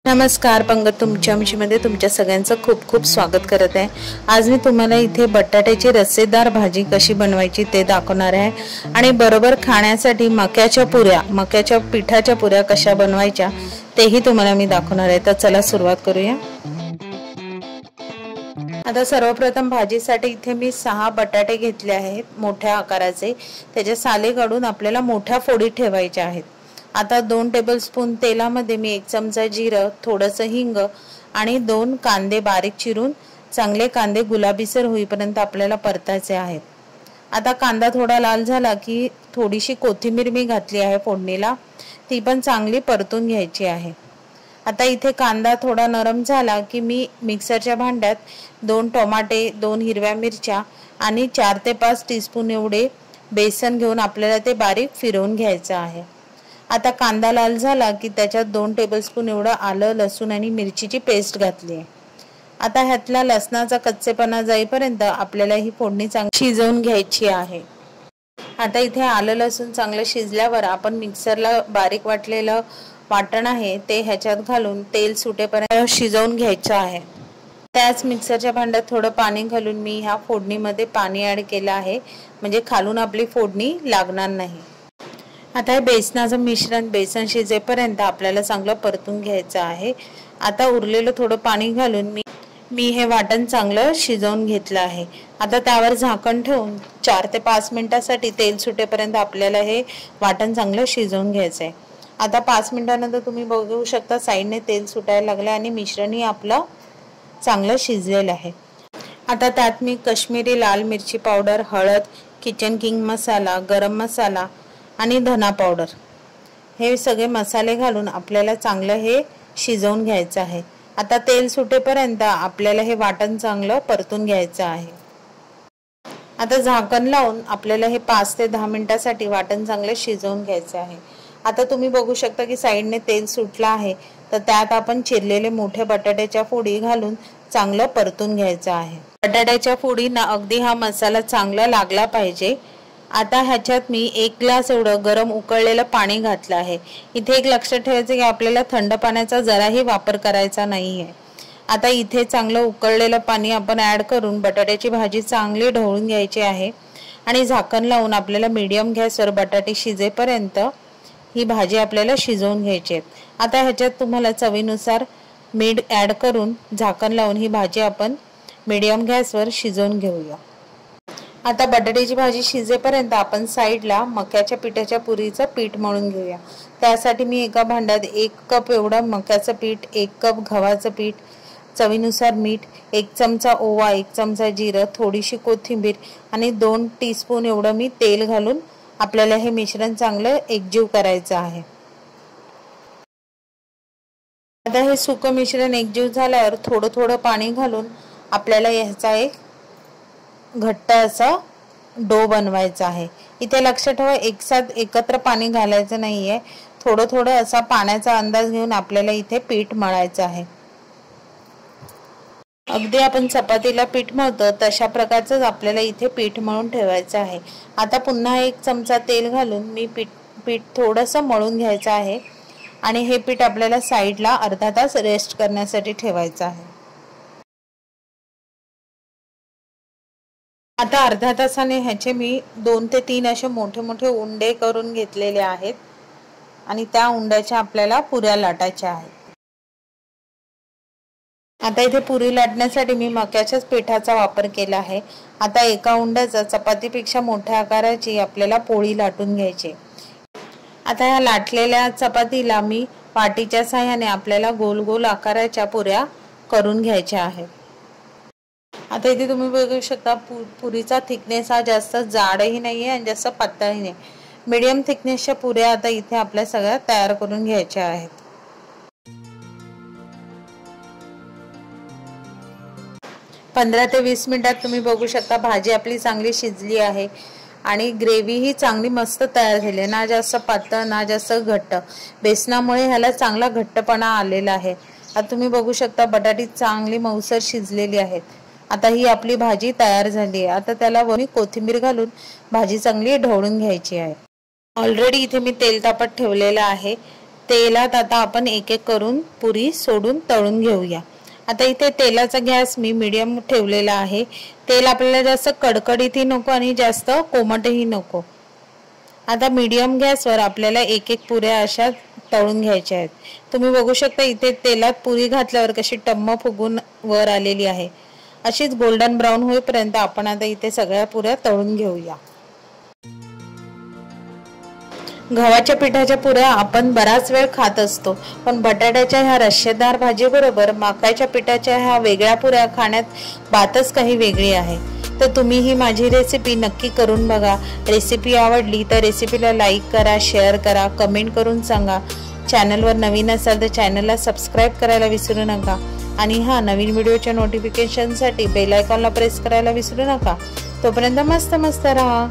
नमस्कार, पंगत तुमच्या आमचीमध्ये तुमच्या सगळ्यांचं खूप खूप स्वागत करत आहे। आज मी तुम्हाला इथे बटाट्याची रस्सेदार भाजी कशी बनवायची ते दाखवणार आहे आणि बरोबर खाण्यासाठी मक्याच्या पिठाच्या पुऱ्या कशा बनवायच्या तेही तुम्हाला मी दाखवणार आहे। तर चला सुरुवात करूया। आता सर्वप्रथम भाजीसाठी इथे मी 6 बटाटे घेतले आहेत मोठ्या आकाराचे। त्याचे साले काढून आपल्याला मोठ्या फोडीत ठेवायचे आहेत। आता 2 टेबलस्पून तेलामध्ये मी 1 चमचा जिरं, थोडंसं हिंग आणि 2 कांदे बारीक चिरून चांगले कांदे गुलाबीसर होईपर्यंत आपल्याला परतायचे आहेत। आता कांदा थोडा लाल झाला की थोडीशी कोथिंबीर मी घातली आहे फोडणीला, ती पण चांगली परतून घ्यायची आहे। आता इथे कांदा थोडा नरम झाला की मी मिक्सरच्या भांड्यात 2 टोमॅटे, 2 हिरव्या मिरच्या आणि 4 ते 5 टीस्पून एवढे बेसन घेऊन आपल्याला ते बारीक फिरवून घ्यायचं आहे। आता कांदा लाल झाला की त्याच्यात 2 टेबलस्पून एवढं आलं, लसूण आणि मिरचीची पेस्ट घातली आहे। आता ह्यातला लसणाचा कच्चेपणा जाईपर्यंत आपल्याला ही फोडणी चांगली शिजवून घ्यायची आहे। आता इथे आलं लसूण चांगलं शिजल्यावर आपण मिक्सरला बारीक वाटलेलं वाटण आहे ते ह्याच्यात घालून तेल सुटेपर्यंत शिजवून घ्यायचं आहे। त्याच मिक्सरच्या भांड्यात थोडं पाणी घालून मी ह्या फोडणीमध्ये पाणी ऍड केलं आहे, म्हणजे खालून आपली फोडणी लागणार नाही। आता हे बेसनाचं मिश्रण बेसन शिजेपर्यंत आपल्याला चांगलं परतून घ्यायचं आहे। आता उरलेलं थोडं पाणी घालून मी हे वाटण चांगलं शिजवून घेतलं आहे। आता त्यावर झाकण ठेवून 4 ते 5 मिनिटांसाठी तेल सुटेपर्यंत आपल्याला हे वाटण चांगलं शिजवून घ्यायचं आहे। आता 5 मिनिटांनंतर तुम्ही बघू शकता साईडने तेल सुटायला लागलं आणि मिश्रणही आपलं चांगलं शिजलेलं आहे। आता त्यात मी काश्मीरी लाल मिरची पावडर, हळद, किचन किंग मसाला, गरम मसाला आणि धना पावडर हे सगळे मसाले घालून आपल्याला चांगलं हे शिजवून घ्यायचं आहे। आता तेल सुटेपर्यंत आपल्याला हे वाटण चांगलं परतून घ्यायचं आहे। आता झाकण लावून आपल्याला हे 5 ते 10 मिनिटांसाठी वाटण चांगलं शिजवून घ्यायचं आहे। आता तुम्ही बघू शकता की साईडने तेल सुटलं आहे, तर त्यात आपण चिरलेले मोठे बटाट्याच्या फोडी घालून चांगलं परतून घ्यायचं आहे। बटाट्याच्या फोडींना अगदी हा मसाला चांगला लागला पाहिजे। आता ह्याच्यात मी 1 ग्लास एवढं गरम उकळलेलं पाणी घातलं आहे। इथे एक लक्षात ठेवायचं की आपल्याला थंड पाण्याचा जराही वापर करायचा नाहीये। आता इथे चांगलं उकळलेलं पाणी आपण ऍड करून बटाट्याची भाजी चांगली ढवळून घ्यायची आहे आणि झाकण लावून आपल्याला मीडियम गॅसवर बटाटे शिजेपर्यंत ही भाजी आपल्याला शिजवून घ्यायची आहे। आता ह्याच्यात तुम्हाला चवीनुसार मीठ ऍड करून झाकण लावून ही भाजी आपण मीडियम गॅसवर शिजवून घेऊया। आता बटाट्याची भाजी शिजेपर्यंत आपण साईडला मक्याच्या पिठाच्या पुरीचं पीठ मळून घेऊया। त्यासाठी मी एका भांड्यात 1 कप एवढं मक्याचं पीठ, 1 कप गव्हाचं पीठ, चवीनुसार मीठ, 1 चमचा ओवा, 1 चमचा जिरं, थोडीशी कोथिंबीर आणि 2 टीस्पून एवढं मी तेल घालून आपल्याला हे मिश्रण चांगलं एकजीव करायचं आहे। आता हे सुकं मिश्रण एकजीव झाल्यावर थोडं थोडं पाणी घालून आपल्याला ह्याचा एक घट्ट असा डो बनवायचा आहे। इथे लक्षात ठेवा एकसाथ एकत्र पाणी घालायचं नाहीये, थोडं थोडं असा पाण्याचा अंदाज घेऊन आपल्याला इथे पीठ मळायचं आहे। अगदी आपण चपातीला पीठ मळतो तशा प्रकारचं आपल्याला इथे पीठ मळून ठेवायचं आहे। आता पुन्हा 1 चमचा तेल घालून मी पीठ थोडंसं मळून घ्यायचं आहे आणि हे पीठ आपल्याला साईडला अर्धा तास रेस्ट करण्यासाठी ठेवायचं आहे। आता अर्ध्या तासाने ह्याचे मी 2 ते 3 असे मोठे मोठे उंडे करून घेतलेले आहेत आणि त्या उंड्याच्या आपल्याला पुऱ्या लाटायच्या आहेत। आता इथे पुरी लाटण्यासाठी मी मक्याच्याच पिठाचा वापर केला आहे। आता एका उंड्याचा चपातीपेक्षा मोठ्या आकाराची आपल्याला पोळी लाटून घ्यायची। आता ह्या लाटलेल्या चपातीला मी पाटीच्या साहाय्याने आपल्याला गोल गोल आकाराच्या पुऱ्या करून घ्यायच्या आहेत। आता इथे तुम्ही बघू शकता पुरीचा थिकनेस हा जास्त जाडही नाहीये आणि जास्त पातळही नाही, मीडियम थिकनेसच्या पुऱ्या आता इथे आपल्या सगळ्या तयार करून घ्यायच्या आहेत। पंधरा ते 20 मिनिटात तुम्ही बघू शकता भाजी आपली चांगली शिजली आहे आणि ग्रेव्ही ही चांगली मस्त तयार झाली, ना जास्त पातळ ना जास्त घट्ट। बेसनामुळे ह्याला चांगला घट्टपणा आलेला आहे। आता तुम्ही बघू शकता बटाटी चांगली मऊसर शिजलेली आहेत। आता ही आपली भाजी तयार झाली आहे। आता त्याला वरून कोथिंबीर घालून भाजी चांगली ढवळून घ्यायची आहे। ऑलरेडी इथे मी तेल तापत ठेवलेलं आहे तेलात आता आपण एक एक करून पुरी सोडून तळून घेऊया। आता इथे तेलाचा गॅस मी मीडियम ठेवलेला आहे। तेल आपल्याला जास्त कडकडीतही नको आणि जास्त कोमटही नको। आता मीडियम गॅसवर आपल्याला एक एक पुऱ्या अशा तळून घ्यायच्या आहेत। तुम्ही बघू शकता इथे तेलात पुरी घातल्यावर कशी टम्म फुगून वर आलेली आहे। अशीच गोल्डन ब्राउन होईपर्यंत आपण आता इथे सगळ्या पुऱ्या तळून घेऊया। गव्हाच्या पिठाच्या पुऱ्या आपण बराच वेळ खात असतो, पण बटाट्याच्या ह्या रश्शेदार भाजीबरोबर मकाच्या पिठाच्या ह्या वेगळ्या पुऱ्या खाण्यात बातच काही वेगळी आहे। तर तुम्ही ही माझी रेसिपी नक्की करून बघा। रेसिपी आवडली तर रेसिपीला लाईक करा, शेअर करा, कमेंट करून सांगा। चॅनलवर नवीन असाल तर चॅनलला सबस्क्राईब करायला विसरू नका आणि नवीन व्हिडिओच्या नोटिफिकेशनसाठी बेल आयकॉनला प्रेस करायला विसरू नका। तोपर्यंत मस्त मस्त राहा।